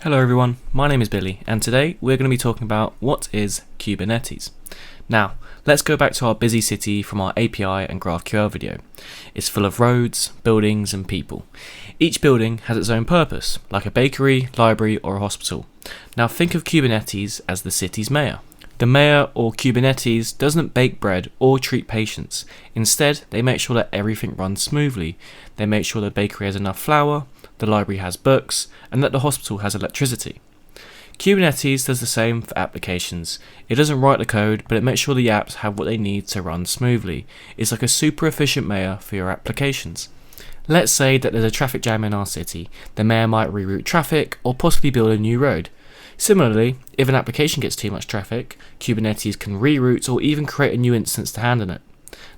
Hello everyone, my name is Billy and today we're going to be talking about what is Kubernetes. Now, let's go back to our busy city from our API and GraphQL video. It's full of roads, buildings and people. Each building has its own purpose, like a bakery, library or a hospital. Now think of Kubernetes as the city's mayor. The mayor or Kubernetes doesn't bake bread or treat patients. Instead, they make sure that everything runs smoothly. They make sure the bakery has enough flour, the library has books, and that the hospital has electricity. Kubernetes does the same for applications. It doesn't write the code, but it makes sure the apps have what they need to run smoothly. It's like a super efficient mayor for your applications. Let's say that there's a traffic jam in our city. The mayor might reroute traffic or possibly build a new road. Similarly, if an application gets too much traffic, Kubernetes can reroute or even create a new instance to handle it.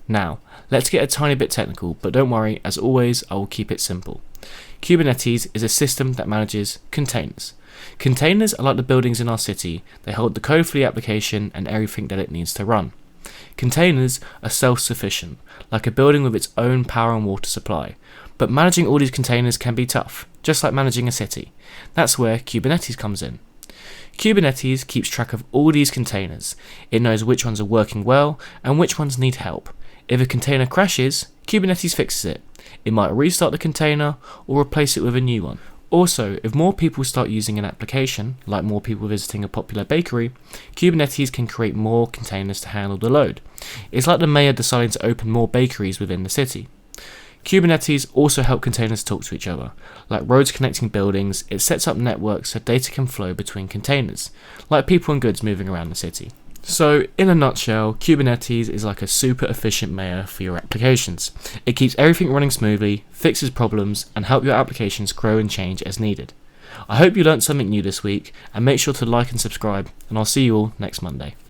Now, let's get a tiny bit technical, but don't worry, as always, I will keep it simple. Kubernetes is a system that manages containers. Containers are like the buildings in our city. They hold the code for the application and everything that it needs to run. Containers are self-sufficient, like a building with its own power and water supply. But managing all these containers can be tough, just like managing a city. That's where Kubernetes comes in. Kubernetes keeps track of all these containers. It knows which ones are working well and which ones need help. If a container crashes, Kubernetes fixes it. It might restart the container or replace it with a new one. Also, if more people start using an application, like more people visiting a popular bakery, Kubernetes can create more containers to handle the load. It's like the mayor deciding to open more bakeries within the city. Kubernetes also helps containers talk to each other. Like roads connecting buildings, it sets up networks so data can flow between containers, like people and goods moving around the city. So, in a nutshell, Kubernetes is like a super efficient mayor for your applications. It keeps everything running smoothly, fixes problems, and helps your applications grow and change as needed. I hope you learned something new this week, and make sure to like and subscribe, and I'll see you all next Monday.